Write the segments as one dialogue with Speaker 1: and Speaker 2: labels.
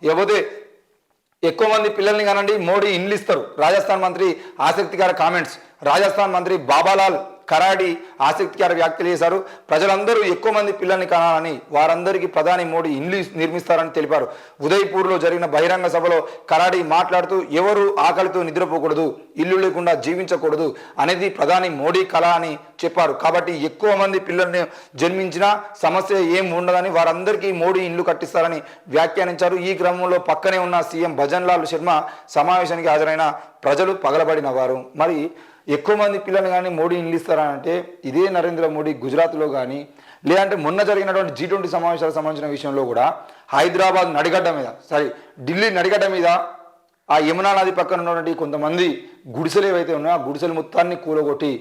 Speaker 1: ఇకపోతే ఎక్కువ మంది పిల్లల్ని కానండి మోడీ ఇండ్లు ఇస్తారు. రాజస్థాన్ మంత్రి ఆసక్తికర కామెంట్స్. రాజస్థాన్ మంత్రి బాబాలాల్ కరాడి ఆసక్తికర వ్యాఖ్యలు చేశారు. ప్రజలందరూ ఎక్కువ మంది పిల్లల్ని కానాలని వారందరికీ ప్రధాని మోడీ ఇండ్లు నిర్మిస్తారని తెలిపారు. ఉదయ్పూర్లో జరిగిన బహిరంగ సభలో కరాడి మాట్లాడుతూ ఎవరు ఆకలితో నిద్రపోకూడదు, ఇల్లు లేకుండా జీవించకూడదు అనేది ప్రధాని మోడీ కళ అని చెప్పారు. కాబట్టి ఎక్కువ మంది పిల్లల్ని జన్మించినా సమస్య ఏం ఉండదని వారందరికీ మోడీ ఇల్లు కట్టిస్తారని వ్యాఖ్యానించారు. ఈ క్రమంలో పక్కనే ఉన్న సీఎం భజన్లాల్ శర్మ సమావేశానికి హాజరైన ప్రజలు పగలబడినవారు. మరి ఎక్కువ మంది పిల్లలు కానీ మోడీ ఇల్లు ఇస్తారంటే ఇదే నరేంద్ర మోడీ గుజరాత్లో కానీ లేదంటే మొన్న జరిగినటువంటి G20 సమావేశాలకు సంబంధించిన విషయంలో కూడా హైదరాబాద్ నడిగడ్డ మీద ఢిల్లీ నడిగడ్డ మీద ఆ యమునా నది పక్కన ఉన్నటువంటి కొంతమంది గుడిసెలు ఏవైతే ఉన్నాయో ఆ గుడిసెలు మొత్తాన్ని కూలగొట్టి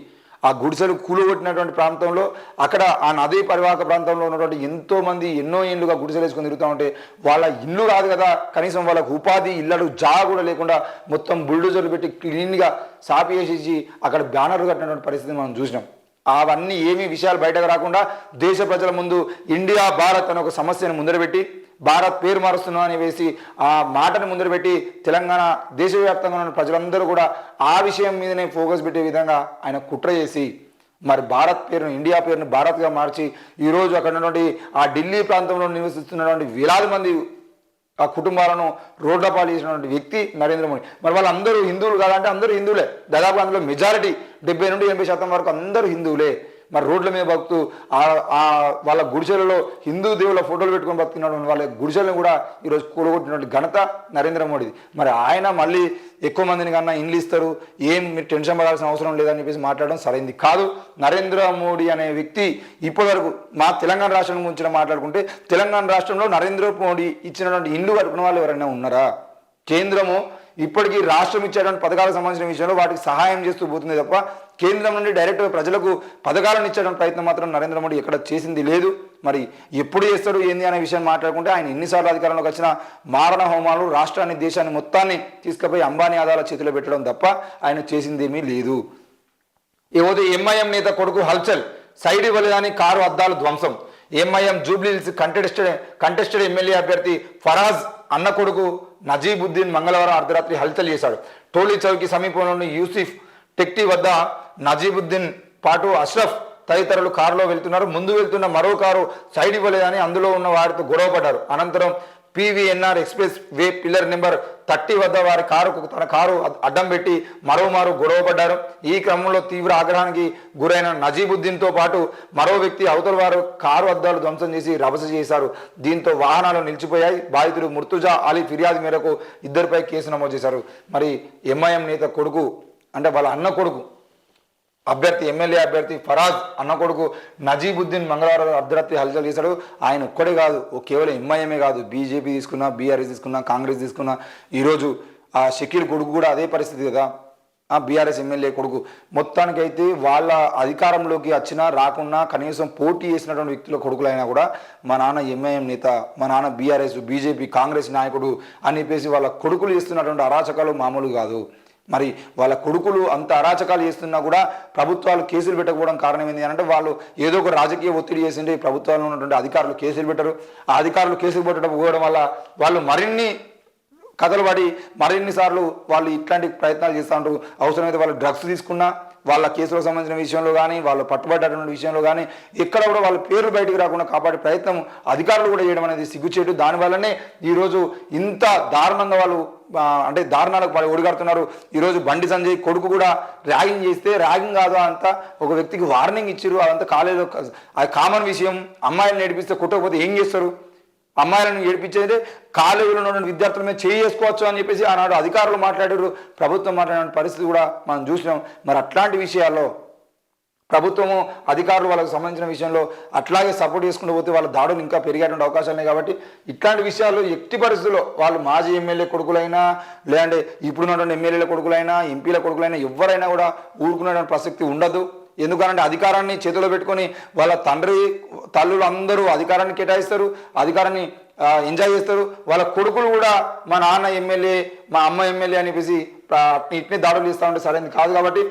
Speaker 1: ఆ గుడిసెలు కూలగొట్టినటువంటి ప్రాంతంలో అక్కడ ఆ నదీ పరివాహక ప్రాంతంలో ఉన్నటువంటి ఎంతో మంది ఎన్నో ఏళ్ళుగా గుడిసెలు వేసుకొని తిరుగుతూ ఉంటే వాళ్ళ ఇల్లు కాదు కదా, కనీసం వాళ్ళకు ఉపాధి ఇళ్ళడు జాగా కూడా లేకుండా మొత్తం బుల్డోజర్లు పెట్టి క్లీన్గా సాపి వేసేసి అక్కడ బ్యానర్లు కట్టినటువంటి పరిస్థితి మనం చూసినాం. అవన్నీ ఏమీ విషయాలు బయటకు రాకుండా దేశ ప్రజల ముందు ఇండియా భారత్ అనే ఒక సమస్యను ముందరబెట్టి భారత్ పేరు మారుస్తున్నాం అని వేసి ఆ మాటను ముందరబెట్టి తెలంగాణ దేశవ్యాప్తంగా ఉన్న ప్రజలందరూ కూడా ఆ విషయం మీదనే ఫోకస్ పెట్టే విధంగా ఆయన కుట్ర చేసి మరి భారత్ పేరును ఇండియా పేరును భారత్గా మార్చి ఈరోజు అక్కడ ఉన్నటువంటి ఆ ఢిల్లీ ప్రాంతంలో నివసిస్తున్నటువంటి వేలాది మంది ఆ కుటుంబాలను రోడ్ల పాలు చేసినటువంటి వ్యక్తి నరేంద్ర మోడీ. మరి వాళ్ళందరూ హిందువులు కాదంటే అందరూ హిందువులే. దాదాపు అందులో మెజారిటీ 70 నుండి 80% వరకు అందరూ హిందువులే. మరి రోడ్ల మీద బతుకుతూ వాళ్ళ గుడిసెలలో హిందూ దేవుళ్ళ ఫోటోలు పెట్టుకొని బతుకున్నాడు. వాళ్ళ గుడిసెలను కూడా ఈరోజు కూలగొట్టినటువంటి ఘనత నరేంద్ర మోడీది. మరి ఆయన మళ్ళీ ఎక్కువ మందిని కన్నా ఇండ్లు ఇస్తారు, ఏం మీరు టెన్షన్ పడాల్సిన అవసరం లేదని చెప్పేసి మాట్లాడడం సరైంది కాదు. నరేంద్ర మోడీ అనే వ్యక్తి ఇప్పటివరకు మా తెలంగాణ రాష్ట్రం గురించి మాట్లాడుకుంటే తెలంగాణ రాష్ట్రంలో నరేంద్ర మోడీ ఇచ్చినటువంటి ఇండ్లు కట్టుకున్న వాళ్ళు ఎవరైనా ఉన్నారా? కేంద్రము ఇప్పటికీ రాష్ట్రం ఇచ్చేటువంటి పథకాలకు సంబంధించిన విషయంలో వాటికి సహాయం చేస్తూ పోతుంది తప్ప కేంద్రం నుండి డైరెక్ట్గా ప్రజలకు పథకాలను ఇచ్చడం ప్రయత్నం మాత్రం నరేంద్ర మోడీ ఎక్కడ చేసింది లేదు. మరి ఎప్పుడు చేస్తాడు ఏంది అనే విషయం మాట్లాడుకుంటే ఆయన ఎన్నిసార్లు అధికారంలోకి వచ్చిన మారణ హోమాలు రాష్ట్రాన్ని దేశాన్ని మొత్తాన్ని తీసుకుపోయి అంబానీ ఆదాల చేతిలో పెట్టడం తప్ప ఆయన చేసింది ఏమీ లేదు. ఏవోది ఎంఐఎం నేత కొడుకు హల్చల్ సైడ్ ఇవ్వలేదని కారు అద్దాలు ధ్వంసం. ఎంఐఎం జూబ్లీహిల్స్ కంటెస్టెడ్ ఎమ్మెల్యే అభ్యర్థి ఫరాజ్ అన్న కొడుకు నజీబుద్దీన్ మంగళవారం అర్ధరాత్రి హల్చల్ చేశాడు. టోలీ చౌకి సమీపంలోని యూసిఫ్ టెక్టీ వద్ద నజీబుద్దీన్ పాటు అష్రఫ్ తదితరులు కారులో వెళ్తున్నారు. ముందు వెళ్తున్న మరో కారు సైడ్ ఇవ్వలేదని అందులో ఉన్న వారితో గొడవపడ్డారు. అనంతరం PVNR express way pillar number 30 వద్ద వారి తన కారు అడ్డం పెట్టి మరోమారు గొడవపడ్డారు. ఈ క్రమంలో తీవ్ర ఆగ్రహానికి గురైన నజీబుద్దీన్తో పాటు మరో వ్యక్తి అవతల వారు కారు అద్దాలు ధ్వంసం చేసి రభస చేశారు. దీంతో వాహనాలు నిలిచిపోయాయి. బాధితుడు ముర్తుజా అలీ ఫిర్యాదు మేరకు ఇద్దరిపై కేసు నమోదు చేశారు. మరి ఎంఐఎం నేత కొడుకు అంటే వాళ్ళ అన్న కొడుకు ఎమ్మెల్యే అభ్యర్థి ఫరాజ్ అన్న కొడుకు నజీబుద్దీన్ మంగళవారం అర్ధరాత్రి హల్చల్ చేశాడు. ఆయన ఒక్కడే కాదు, కేవలం ఎంఐఎంఏ కాదు, బీజేపీ తీసుకున్నా, బీఆర్ఎస్ తీసుకున్నా, కాంగ్రెస్ తీసుకున్నా, ఈరోజు ఆ షకీల్ కొడుకు కూడా అదే పరిస్థితి కదా. ఆ బీఆర్ఎస్ ఎమ్మెల్యే కొడుకు మొత్తానికైతే వాళ్ళ అధికారంలోకి వచ్చినా రాకున్నా కనీసం పోటీ చేసినటువంటి వ్యక్తుల కొడుకులైనా కూడా మా నాన్న ఎంఐఎం నేత, మా నాన్న బీఆర్ఎస్ బీజేపీ కాంగ్రెస్ నాయకుడు అని చెప్పేసి వాళ్ళ కొడుకులు చేస్తున్నటువంటి అరాచకాలు మామూలు కాదు. మరి వాళ్ళ కొడుకులు అంత అరాచకాలు చేస్తున్నా కూడా ప్రభుత్వాలు కేసులు పెట్టకపోవడం కారణం ఏంటి అంటే వాళ్ళు ఏదో ఒక రాజకీయ ఒత్తిడి చేసిండే ప్రభుత్వాల్లో ఉన్నటువంటి అధికారులు కేసులు పెట్టరు. ఆ అధికారులు కేసులు పెట్టడం వల్ల వాళ్ళు మరిన్ని కథలు పడి మరిన్నిసార్లు వాళ్ళు ఇట్లాంటి ప్రయత్నాలు చేస్తూ ఉంటారు. అవసరమైతే వాళ్ళు డ్రగ్స్ తీసుకున్నా వాళ్ళ కేసులకు సంబంధించిన విషయంలో కానీ వాళ్ళు పట్టుబడ్డటువంటి విషయంలో కానీ ఎక్కడ కూడా వాళ్ళ పేర్లు బయటకు రాకుండా కాపాడే ప్రయత్నం అధికారులు కూడా చేయడం అనేది సిగ్గుచేటు. దానివల్లనే ఈరోజు ఇంత దారుణంగా వాళ్ళు అంటే దారుణాలకు ఒడిగడుతున్నారు. ఈరోజు బండి సంజయ్ కొడుకు కూడా ర్యాగింగ్ చేస్తే ర్యాగింగ్ కాదు అంతా ఒక వ్యక్తికి వార్నింగ్ ఇచ్చారు. అదంతా కాలేజీలో అది కామన్ విషయం. అమ్మాయిలను నేర్పిస్తే కొట్టకపోతే ఏం చేస్తారు? అమ్మాయిలను ఏడిపించేది కాలేజీలో ఉన్న విద్యార్థుల మీద చేసుకోవచ్చు అని చెప్పేసి ఆనాడు అధికారులు మాట్లాడారు, ప్రభుత్వం మాట్లాడిన పరిస్థితి కూడా మనం చూసినాం. మరి అట్లాంటి విషయాల్లో ప్రభుత్వము అధికారులు వాళ్ళకి సంబంధించిన విషయంలో అట్లాగే సపోర్ట్ చేసుకుంటూ పోతే వాళ్ళ దాడులు ఇంకా పెరిగేటువంటి అవకాశాలు ఉన్నాయి. కాబట్టి ఇట్లాంటి విషయాల్లో ఎట్టి పరిస్థితుల్లో వాళ్ళు మాజీ ఎమ్మెల్యే కొడుకులైనా లేదంటే ఇప్పుడున్నటువంటి ఎమ్మెల్యేల కొడుకులైనా ఎంపీల కొడుకులైనా ఎవరైనా కూడా ఊరుకునేటువంటి ప్రసక్తి ఉండదు. ఎందుకనంటే అధికారాన్ని చేతిలో పెట్టుకొని వాళ్ళ తల్లులు అందరూ అధికారాన్ని కేటాయిస్తారు, అధికారాన్ని ఎంజాయ్ చేస్తారు. వాళ్ళ కొడుకులు కూడా మా నాన్న ఎమ్మెల్యే, మా అమ్మ ఎమ్మెల్యే అని చెప్పేసి ఇట్నే దాడులు చేస్తూ ఉంటే సరైనది కాదు. కాబట్టి